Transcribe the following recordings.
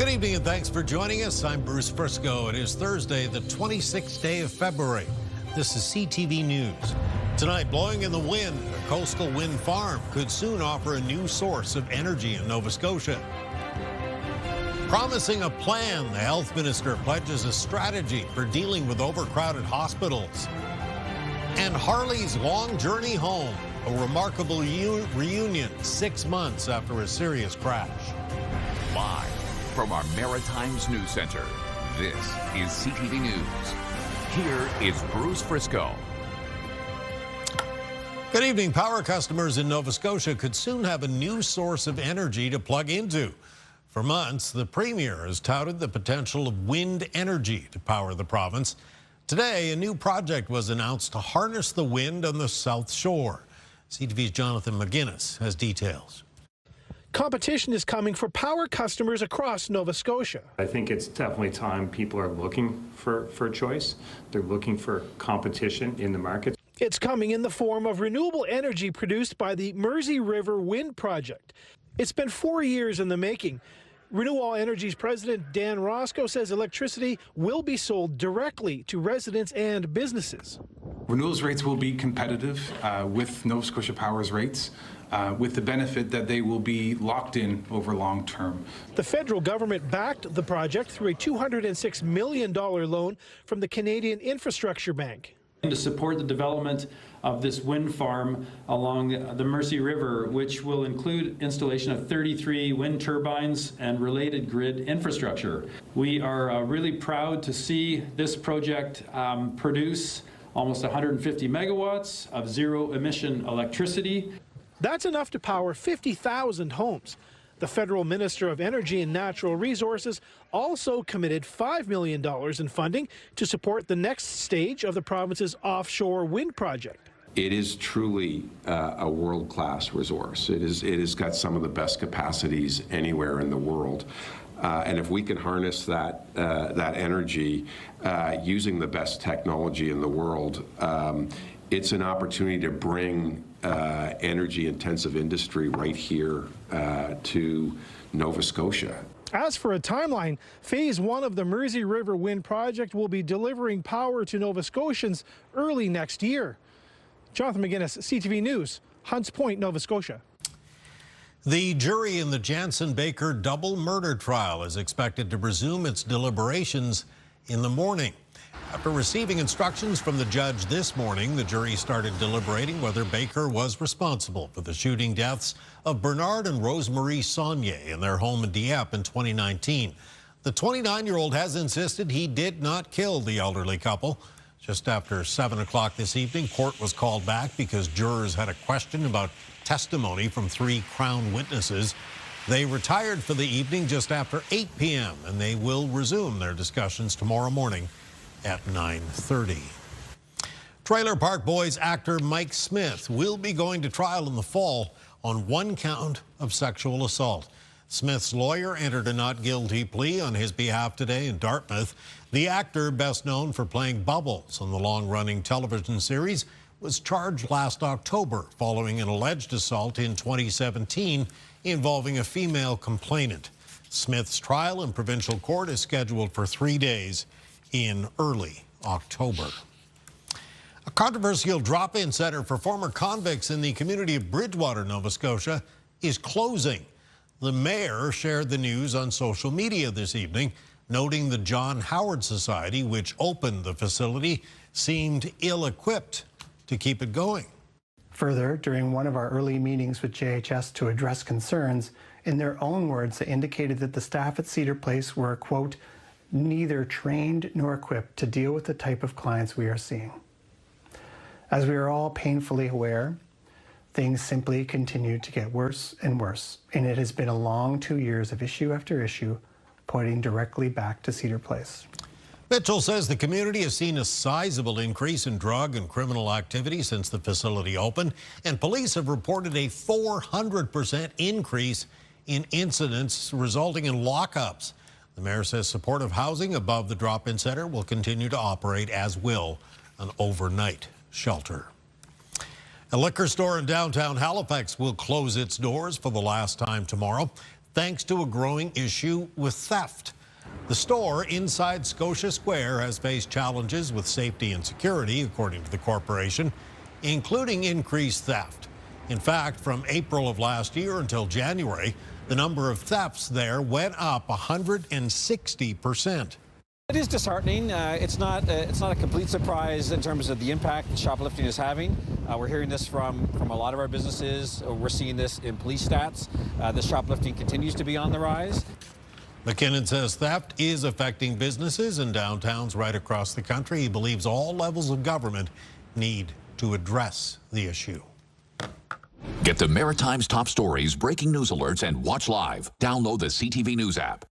Good evening and thanks for joining us. I'm Bruce Frisco. It is Thursday, the 26th day of February. This is CTV News. Tonight, blowing in the wind, a coastal wind farm could soon offer a new source of energy in Nova Scotia. Promising a plan, the health minister pledges a strategy for dealing with overcrowded hospitals. And Harley's long journey home, a remarkable reunion 6 months after a serious crash. Live from our Maritimes News Center, this is CTV News. Here is Bruce Frisco. Good evening. Power customers in Nova Scotia could soon have a new source of energy to plug into. For months, the Premier has touted the potential of wind energy to power the province. Today, a new project was announced to harness the wind on the South Shore. CTV's Jonathan McGuinness has details. Competition is coming for power customers across Nova Scotia. I think it's definitely time people are looking for choice. They're looking for competition in the market. It's coming in the form of renewable energy produced by the Mersey River Wind Project. It's been 4 years in the making. Renewable Energy's president, Dan Roscoe, says electricity will be sold directly to residents and businesses. Renewables rates will be competitive with Nova Scotia Power's rates, with the benefit that they will be locked in over long term. The federal government backed the project through a $206 million loan from the Canadian Infrastructure Bank. To support the development of this wind farm along the Mersey River, which will include installation of 33 wind turbines and related grid infrastructure. We are really proud to see this project produce almost 150 megawatts of zero-emission electricity. That's enough to power 50,000 homes. The federal Minister of Energy and Natural Resources also committed $5 million in funding to support the next stage of the province's offshore wind project. It is truly a world-class resource. It has got some of the best capacities anywhere in the world. And if we can harness that energy using the best technology in the world, it's an opportunity to bring energy-intensive industry right here to Nova Scotia. As for a timeline, Phase 1 of the Mersey River Wind Project will be delivering power to Nova Scotians early next year. Jonathan McGuinness, CTV News, Hunts Point, Nova Scotia. The jury in the Jansen Baker double murder trial is expected to resume its deliberations in the morning. After receiving instructions from the judge this morning, the jury started deliberating whether Baker was responsible for the shooting deaths of Bernard and Rosemarie Saunier in their home in Dieppe in 2019. The 29-year-old has insisted he did not kill the elderly couple. Just after 7 o'clock this evening, court was called back because jurors had a question about testimony from 3 Crown witnesses. They retired for the evening just after 8 p.m., and they will resume their discussions tomorrow morning at 9:30. Trailer Park Boys actor Mike Smith will be going to trial in the fall on 1 count of sexual assault. Smith's lawyer entered a not guilty plea on his behalf today in Dartmouth. The actor, best known for playing Bubbles on the long-running television series, was charged last October following an alleged assault in 2017 involving a female complainant. Smith's trial in provincial court is scheduled for 3 days in early October. A controversial drop-in center for former convicts in the community of Bridgewater, Nova Scotia, is closing. The mayor shared the news on social media this evening, noting the John Howard Society, which opened the facility, seemed ill-equipped to keep it going. Further, during one of our early meetings with JHS to address concerns, in their own words, they indicated that the staff at Cedar Place were, quote, neither trained nor equipped to deal with the type of clients we are seeing. As we are all painfully aware, things simply continue to get worse and worse, and it has been a long 2 years of issue after issue pointing directly back to Cedar Place. Mitchell says the community has seen a sizable increase in drug and criminal activity since the facility opened, and police have reported a 400% increase in incidents resulting in lockups. The mayor says supportive housing above the drop-in center will continue to operate, as will an overnight shelter. A liquor store in downtown Halifax will close its doors for the last time tomorrow. thanks to a growing issue with theft. The store inside Scotia Square has faced challenges with safety and security, according to the corporation, including increased theft. In fact, from April of last year until January, the number of thefts there went up 160%. It is disheartening. It's not a complete surprise in terms of the impact that shoplifting is having. We're hearing this from a lot of our businesses. We're seeing this in police stats. The shoplifting continues to be on the rise. McKinnon says theft is affecting businesses in downtowns right across the country. He believes all levels of government need to address the issue. Get the Maritime's top stories, breaking news alerts, and watch live. Download the CTV News app.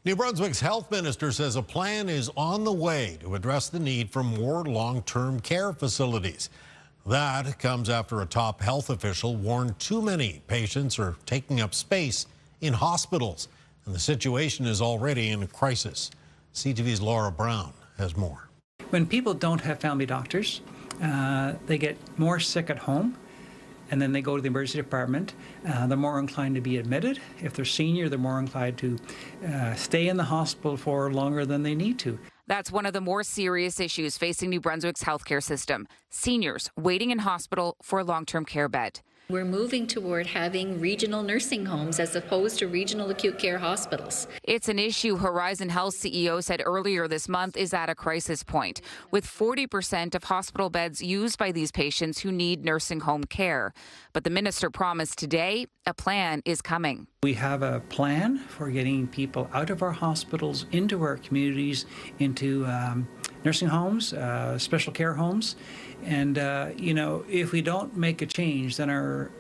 New Brunswick's health minister says a plan is on the way to address the need for more long-term care facilities. That comes after a top health official warned too many patients are taking up space in hospitals, and the situation is already in a crisis. CTV's Laura Brown has more. When people don't have family doctors, they get more sick at home, and then they go to the emergency department. They're more inclined to be admitted. If they're senior, they're more inclined to stay in the hospital for longer than they need to. That's one of the more serious issues facing New Brunswick's healthcare system. Seniors waiting in hospital for a long-term care bed. We're moving toward having regional nursing homes as opposed to regional acute care hospitals. It's an issue Horizon Health CEO said earlier this month is at a crisis point, with 40% of hospital beds used by these patients who need nursing home care. But the minister promised today a plan is coming. We have a plan for getting people out of our hospitals, into our communities, into nursing homes, special care homes. And, you know, if we don't make a change, then our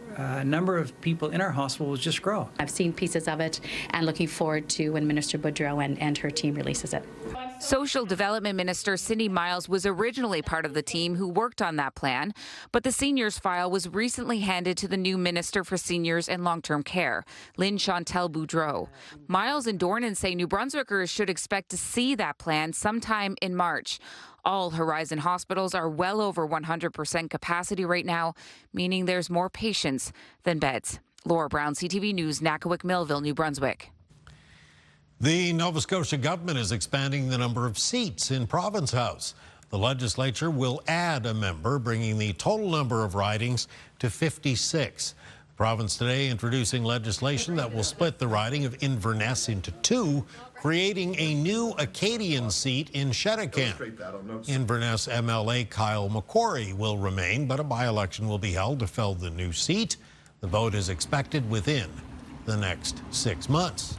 number of people in our hospital will just grow. I've seen pieces of it and looking forward to when Minister Boudreau and her team releases it. Social Development Minister Cindy Miles was originally part of the team who worked on that plan, but the seniors file was recently handed to the new Minister for Seniors and Long-Term Care, Lynn Chantal Boudreau. Miles and Dornan say New Brunswickers should expect to see that plan sometime in March. All Horizon hospitals are well over 100% capacity right now, meaning there's more patients than beds. Laura Brown, CTV News, Nakawick Millville, New Brunswick. The Nova Scotia government is expanding the number of seats in Province House. The legislature will add a member, bringing the total number of ridings to 56. The province today introducing legislation that will split the riding of Inverness into two, creating a new Acadian seat in Shettican. Inverness MLA Kyle McQuarrie will remain, but a by-election will be held to fill the new seat. The vote is expected within the next 6 months.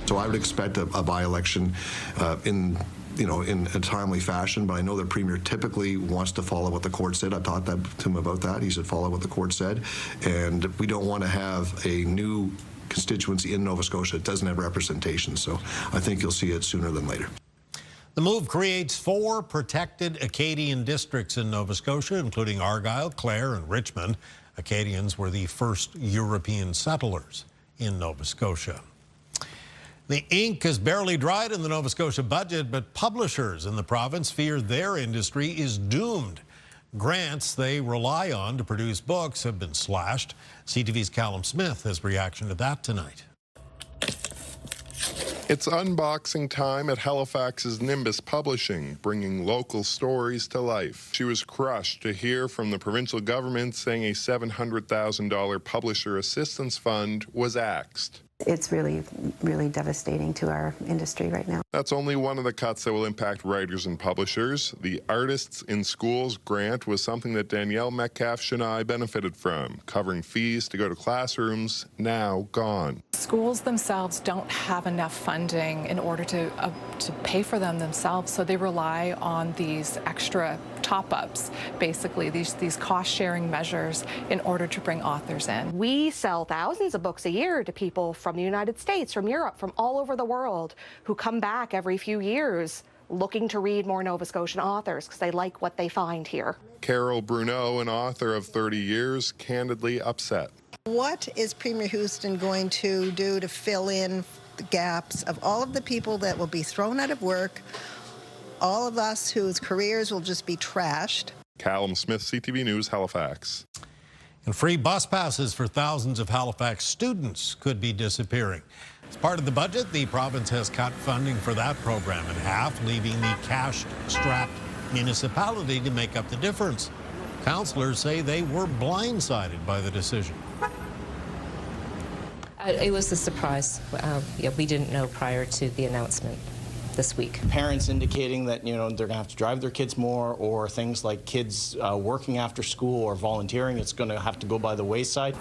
So I would expect a by-election in a timely fashion, but I know the Premier typically wants to follow what the court said. I talked to him about that. He said follow what the court said, and we don't want to have a new constituency in Nova Scotia that doesn't have representation, so I think you'll see it sooner than later. The move creates 4 protected Acadian districts in Nova Scotia, including Argyll, Clare, and Richmond. Acadians were the first European settlers in Nova Scotia. The ink has barely dried in the Nova Scotia budget, but publishers in the province fear their industry is doomed. Grants they rely on to produce books have been slashed. CTV's Callum Smith has reaction to that tonight. It's unboxing time at Halifax's Nimbus Publishing, bringing local stories to life. She was crushed to hear from the provincial government saying a $700,000 publisher assistance fund was axed. It's really, really devastating to our industry right now. That's only one of the cuts that will impact writers and publishers. The Artists in Schools grant was something that Danielle Metcalf-Chennai benefited from, covering fees to go to classrooms, now gone. Schools themselves don't have enough funding in order to pay for them themselves, so they rely on these extra top-ups, basically, these cost-sharing measures in order to bring authors in. We sell thousands of books a year to people from the United States, from Europe, from all over the world who come back every few years looking to read more Nova Scotian authors because they like what they find here. Carol Bruneau, an author of 30 years, candidly upset. What is Premier Houston going to do to fill in the gaps of all of the people that will be thrown out of work, all of us whose careers will just be trashed? Callum Smith, CTV News, Halifax. And free bus passes for thousands of Halifax students could be disappearing. As part of the budget, the province has cut funding for that program in half, leaving the cash-strapped municipality to make up the difference. Councillors say they were blindsided by the decision. It was a surprise. We didn't know prior to the announcement this week. Parents indicating that, they're going to have to drive their kids more, or things like kids working after school or volunteering, it's going to have to go by the wayside.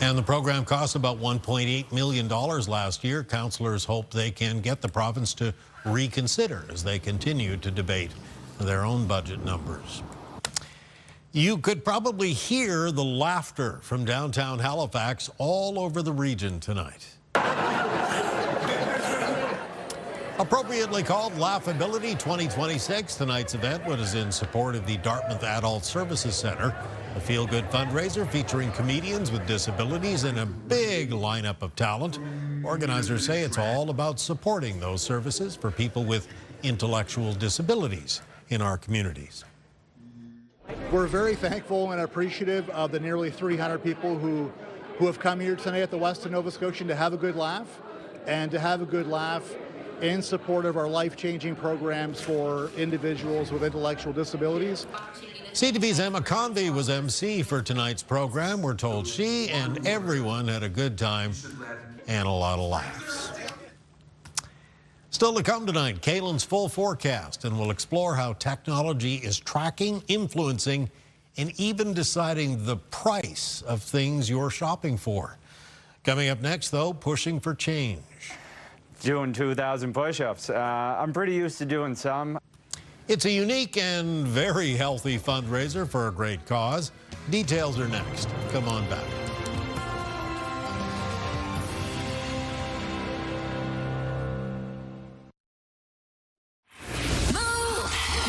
And the program cost about $1.8 million last year. Councillors hope they can get the province to reconsider as they continue to debate their own budget numbers. You could probably hear the laughter from downtown Halifax all over the region tonight. Appropriately called Laughability 2026, tonight's event was in support of the Dartmouth Adult Services Centre, a feel-good fundraiser featuring comedians with disabilities and a big lineup of talent. Organizers say it's all about supporting those services for people with intellectual disabilities in our communities. We're very thankful and appreciative of the nearly 300 people who have come here tonight at the Westin Nova Scotian to have a good laugh, and to have a good laugh in support of our life-changing programs for individuals with intellectual disabilities. CTV's Emma Convey was MC for tonight's program. We're told she and everyone had a good time and a lot of laughs. Still to come tonight, Kaylin's full forecast, and we'll explore how technology is tracking, influencing, and even deciding the price of things you're shopping for. Coming up next, though, pushing for change. Doing 2,000 push-ups. I'm pretty used to doing some. It's a unique and very healthy fundraiser for a great cause. Details are next. Come on back.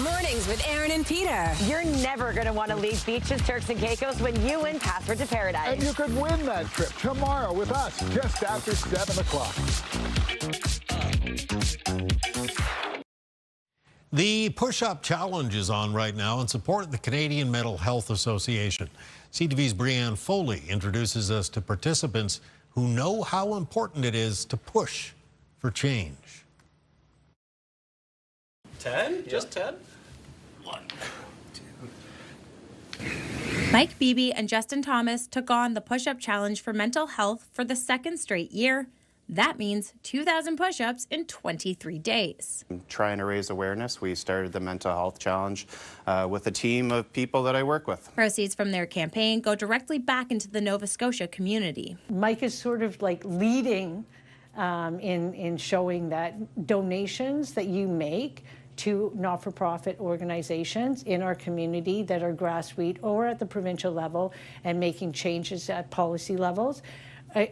Mornings with Aaron and Peter. You're never going to want to leave beaches, Turks and Caicos when you win Password to Paradise. And you could win that trip tomorrow with us just after 7 o'clock. The push-up challenge is on right now in support of the Canadian Mental Health Association. CTV's Brianne Foley introduces us to participants who know how important it is to push for change. 10? Just 10? 1, 2. Mike Beebe and Justin Thomas took on the push-up challenge for mental health for the second straight year. That means 2,000 push-ups in 23 days. Trying to raise awareness, we started the Mental Health Challenge with a team of people that I work with. Proceeds from their campaign go directly back into the Nova Scotia community. Mike is sort of like leading in showing that donations that you make to not-for-profit organizations in our community that are grassroots or at the provincial level and making changes at policy levels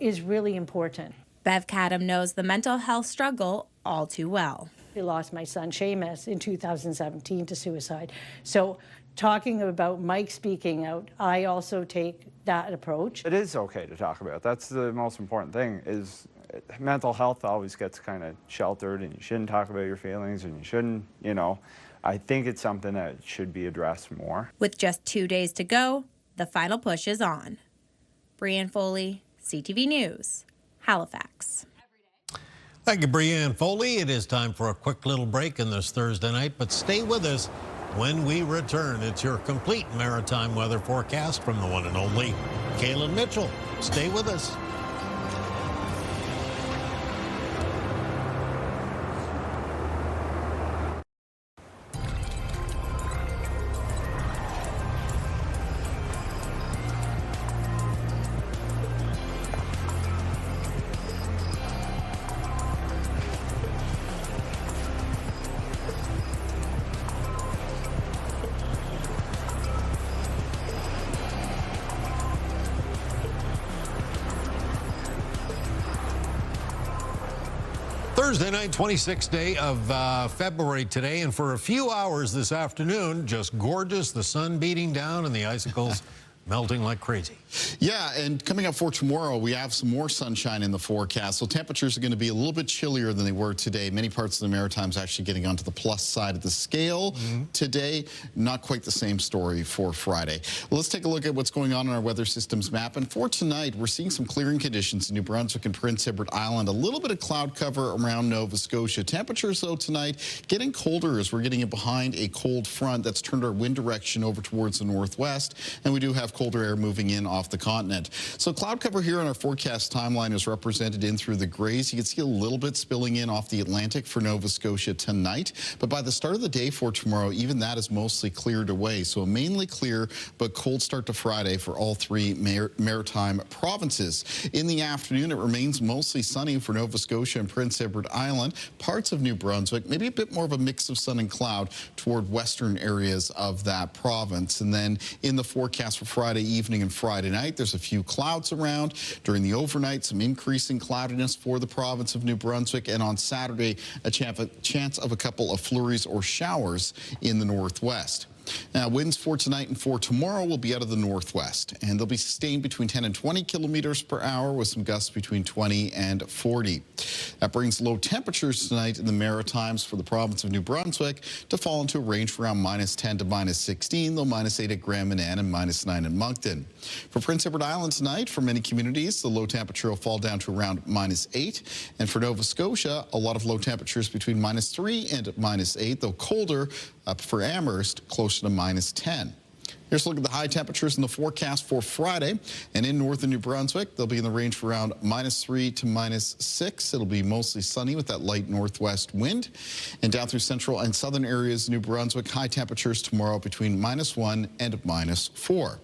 is really important. Bev Cadam knows the mental health struggle all too well. I lost my son Seamus in 2017 to suicide. So talking about Mike speaking out, I also take that approach. It is okay to talk about. That's the most important thing, is mental health always gets kind of sheltered, and you shouldn't talk about your feelings, and you shouldn't, I think it's something that should be addressed more. With just 2 days to go, the final push is on. Brianne Foley, CTV News, Halifax. Thank you, Brianne Foley. It is time for a quick little break in this Thursday night, but stay with us when we return. It's your complete maritime weather forecast from the one and only Kaylin Mitchell. Stay with us. Thursday night, 26th day of February today, and for a few hours this afternoon, just gorgeous, the sun beating down and the icicles melting like crazy. Yeah, and coming up for tomorrow, we have some more sunshine in the forecast. So temperatures are going to be a little bit chillier than they were today. Many parts of the Maritimes actually getting onto the plus side of the scale today. Not quite the same story for Friday. Well, let's take a look at what's going on our weather systems map. And for tonight, we're seeing some clearing conditions in New Brunswick and Prince Edward Island. A little bit of cloud cover around Nova Scotia. Temperatures, though, tonight getting colder as we're getting in behind a cold front that's turned our wind direction over towards the northwest. And we do have colder air moving in off the continent. So cloud cover here on our forecast timeline is represented in through the grays. You can see a little bit spilling in off the Atlantic for Nova Scotia tonight. But by the start of the day for tomorrow, even that is mostly cleared away. So mainly clear, but cold start to Friday for all three maritime provinces. In the afternoon, it remains mostly sunny for Nova Scotia and Prince Edward Island. Parts of New Brunswick, maybe a bit more of a mix of sun and cloud toward western areas of that province. And then in the forecast for Friday evening and Friday night, there's a few clouds around. During the overnight, some increasing cloudiness for the province of New Brunswick. And on Saturday, a chance of a couple of flurries or showers in the northwest. Now, winds for tonight and for tomorrow will be out of the northwest, and they'll be sustained between 10 and 20 kilometers per hour with some gusts between 20 and 40. That brings low temperatures tonight in the Maritimes for the province of New Brunswick to fall into a range around -10 to -16, though -8 at Grand Manan and -9 in Moncton. For Prince Edward Island tonight, for many communities, the low temperature will fall down to around -8. And for Nova Scotia, a lot of low temperatures between -3 and -8, though colder for Amherst, closer to -10. Here's a look at the high temperatures in the forecast for Friday. And in northern New Brunswick, they'll be in the range for around -3 to -6. It'll be mostly sunny with that light northwest wind. And down through central and southern areas of New Brunswick, high temperatures tomorrow between -1 and -4.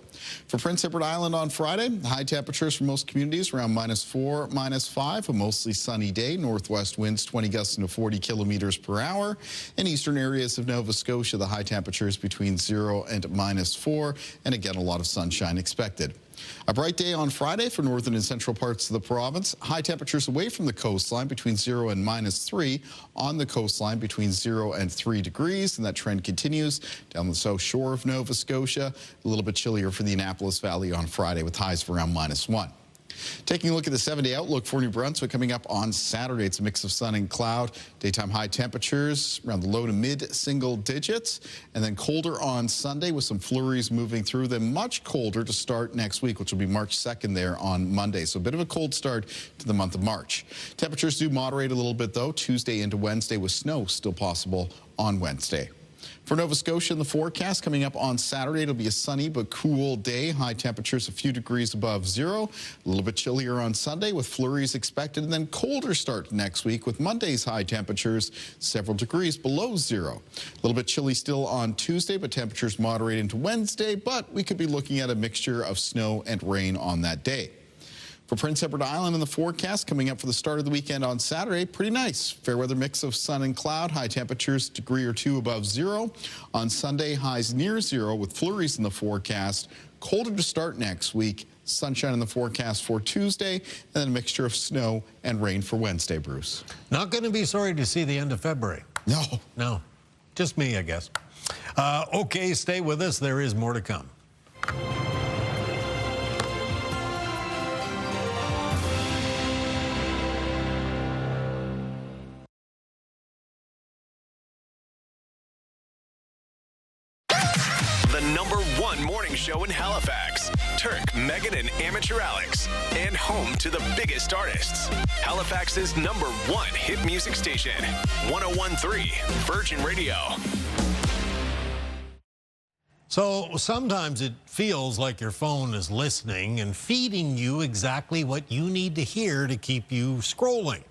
For Prince Edward Island on Friday, high temperatures for most communities around -4, -5, a mostly sunny day. Northwest winds 20 gusts into 40 kilometers per hour. In eastern areas of Nova Scotia, the high temperatures between 0 and -4, and again, a lot of sunshine expected. A bright day on Friday for northern and central parts of the province. High temperatures away from the coastline between 0 and -3. On the coastline between 0 and 3 degrees. And that trend continues down the south shore of Nova Scotia. A little bit chillier for the Annapolis Valley on Friday with highs of around -1. Taking a look at the 7-day outlook for New Brunswick coming up on Saturday. It's a mix of sun and cloud. Daytime high temperatures around the low to mid single digits. And then colder on Sunday with some flurries moving through. Then much colder to start next week, which will be March 2nd there on Monday. So a bit of a cold start to the month of March. Temperatures do moderate a little bit, though, Tuesday into Wednesday with snow still possible on Wednesday. For Nova Scotia in the forecast, coming up on Saturday, it'll be a sunny but cool day. High temperatures a few degrees above 0. A little bit chillier on Sunday with flurries expected, and then colder start next week with Monday's high temperatures several degrees below 0. A little bit chilly still on Tuesday, but temperatures moderate into Wednesday, but we could be looking at a mixture of snow and rain on that day. For Prince Edward Island in the forecast, coming up for the start of the weekend on Saturday, pretty nice. Fair weather mix of sun and cloud, high temperatures a degree or 2 above 0. On Sunday, highs near 0 with flurries in the forecast. Colder to start next week. Sunshine in the forecast for Tuesday, and then a mixture of snow and rain for Wednesday, Bruce. Not going to be sorry to see the end of February. No. Just me, I guess. Okay, stay with us. There is more to come. The #1 morning show in Halifax. Turk, Megan, and Amateur Alex. And home to the biggest artists. Halifax's #1 hit music station. 101.3 Virgin Radio. So sometimes it feels like your phone is listening and feeding you exactly what you need to hear to keep you scrolling.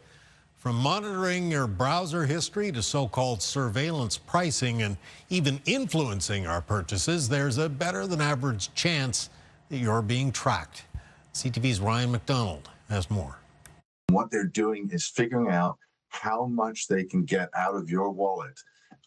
From monitoring your browser history to so-called surveillance pricing and even influencing our purchases, there's a better than average chance that you're being tracked. CTV's Ryan McDonald has more. What they're doing is figuring out how much they can get out of your wallet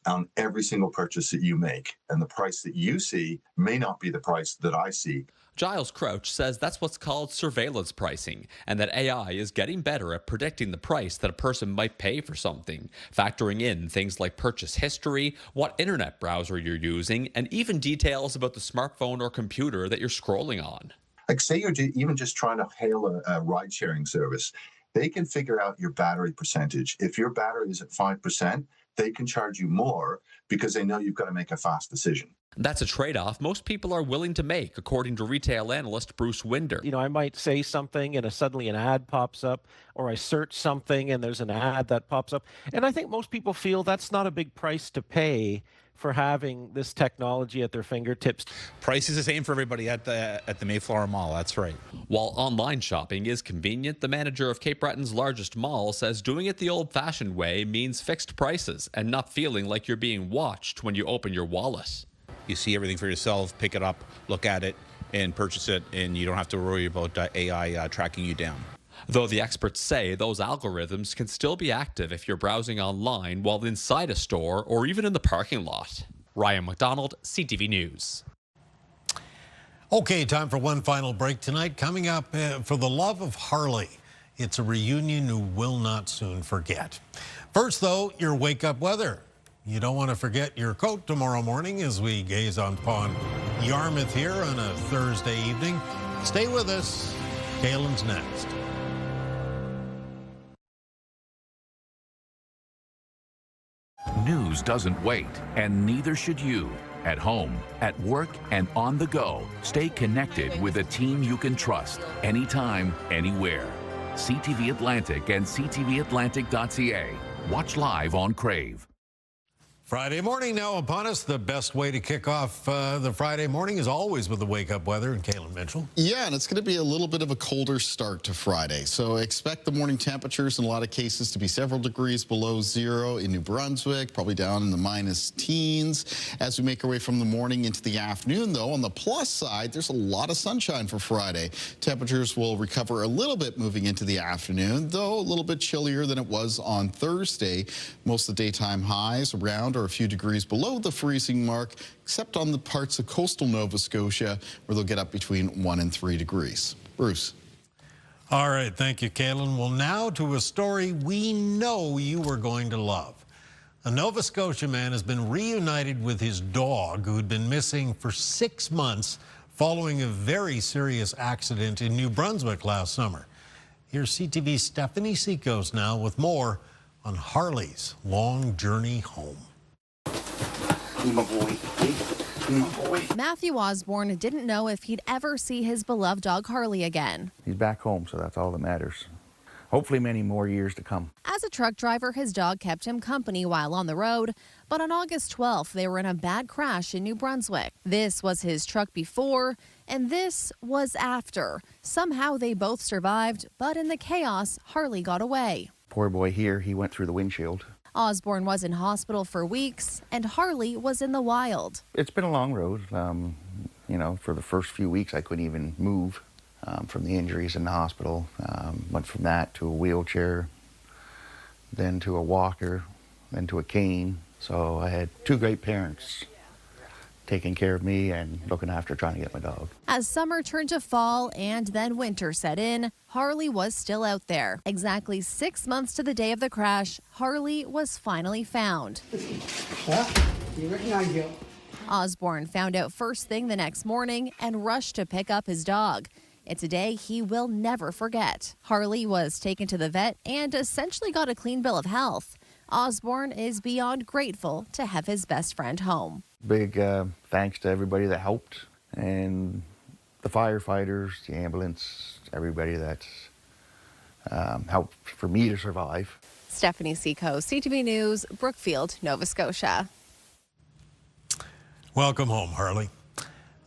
on every single purchase that you make. And the price that you see may not be the price that I see. Giles Crouch says that's what's called surveillance pricing, and that AI is getting better at predicting the price that a person might pay for something, factoring in things like purchase history, what internet browser you're using, and even details about the smartphone or computer that you're scrolling on. Like, say you're even just trying to hail a ride-sharing service. They can figure out your battery percentage. If your battery is at 5%, they can charge you more because they know you've got to make a fast decision. That's a trade-off most people are willing to make, according to retail analyst Bruce Winder. You know, I might say something and suddenly an ad pops up, or I search something and there's an ad that pops up. And I think most people feel that's not a big price to pay for having this technology at their fingertips. Price is the same for everybody at the Mayflower Mall, that's right. While online shopping is convenient, the manager of Cape Breton's largest mall says doing it the old-fashioned way means fixed prices and not feeling like you're being watched when you open your wallet. You see everything for yourself, pick it up, look at it, and purchase it, and you don't have to worry about AI tracking you down. Though the experts say those algorithms can still be active if you're browsing online while inside a store or even in the parking lot. Ryan McDonald, CTV News. Okay, time for one final break tonight. Coming up, For the Love of Harley. It's a reunion you will not soon forget. First, though, your wake-up weather. You don't want to forget your coat tomorrow morning as we gaze upon Yarmouth here on a Thursday evening. Stay with us. Kaylin's next. News doesn't wait, and neither should you. At home, at work, and on the go, stay connected with a team you can trust anytime, anywhere. CTV Atlantic and ctvatlantic.ca. Watch live on Crave. Friday morning now upon us. The best way to kick off the Friday morning is always with the wake-up weather. And Kaylin Mitchell. Yeah, and it's going to be a little bit of a colder start to Friday. So expect the morning temperatures in a lot of cases to be several degrees below zero in New Brunswick, probably down in the minus teens. As we make our way from the morning into the afternoon, though, on the plus side, there's a lot of sunshine for Friday. Temperatures will recover a little bit moving into the afternoon, though a little bit chillier than it was on Thursday. Most of the daytime highs around or a few degrees below the freezing mark, except on the parts of coastal Nova Scotia where they'll get up between 1 and 3 degrees. Bruce. All right, thank you, Kaylin. Well, now to a story we know you are going to love. A Nova Scotia man has been reunited with his dog who'd been missing for 6 months following a very serious accident in New Brunswick last summer. Here's CTV's Stephanie Seacos now with more on Harley's long journey home. My boy. My boy. Matthew Osborne didn't know if he'd ever see his beloved dog Harley again. He's back home, so that's all that matters. Hopefully many more years to come. As a truck driver, his dog kept him company while on the road, but on August 12th, they were in a bad crash in New Brunswick. This was his truck before, and this was after. Somehow they both survived, but in the chaos, Harley got away. Poor boy here, he went through the windshield. Osborne was in hospital for weeks, and Harley was in the wild. It's been a long road. You know, for the first few weeks, I couldn't even move from the injuries in the hospital. Went from that to a wheelchair, then to a walker, then to a cane. So I had two great parents taking care of me and looking after trying to get my dog. As summer turned to fall and then winter set in, Harley was still out there. Exactly 6 months to the day of the crash, Harley was finally found. Osborne found out first thing the next morning and rushed to pick up his dog. It's a day he will never forget. Harley was taken to the vet and essentially got a clean bill of health. Osborne is beyond grateful to have his best friend home. Big thanks to everybody that helped, and the firefighters, the ambulance, everybody that's helped for me to survive. Stephanie Seacos, CTV News, Brookfield, Nova Scotia. Welcome home, Harley.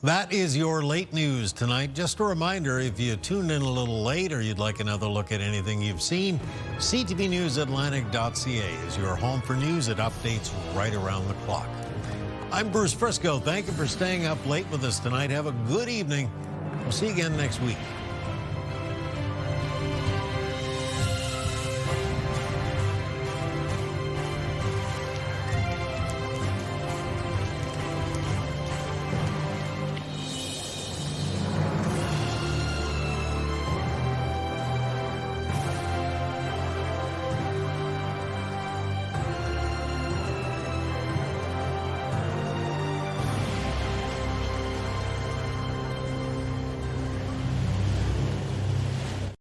That is your late news tonight. Just a reminder, if you tuned in a little late or you'd like another look at anything you've seen, ctvnewsatlantic.ca is your home for news that updates right around the clock. I'm Bruce Frisco. Thank you for staying up late with us tonight. Have a good evening. We'll see you again next week.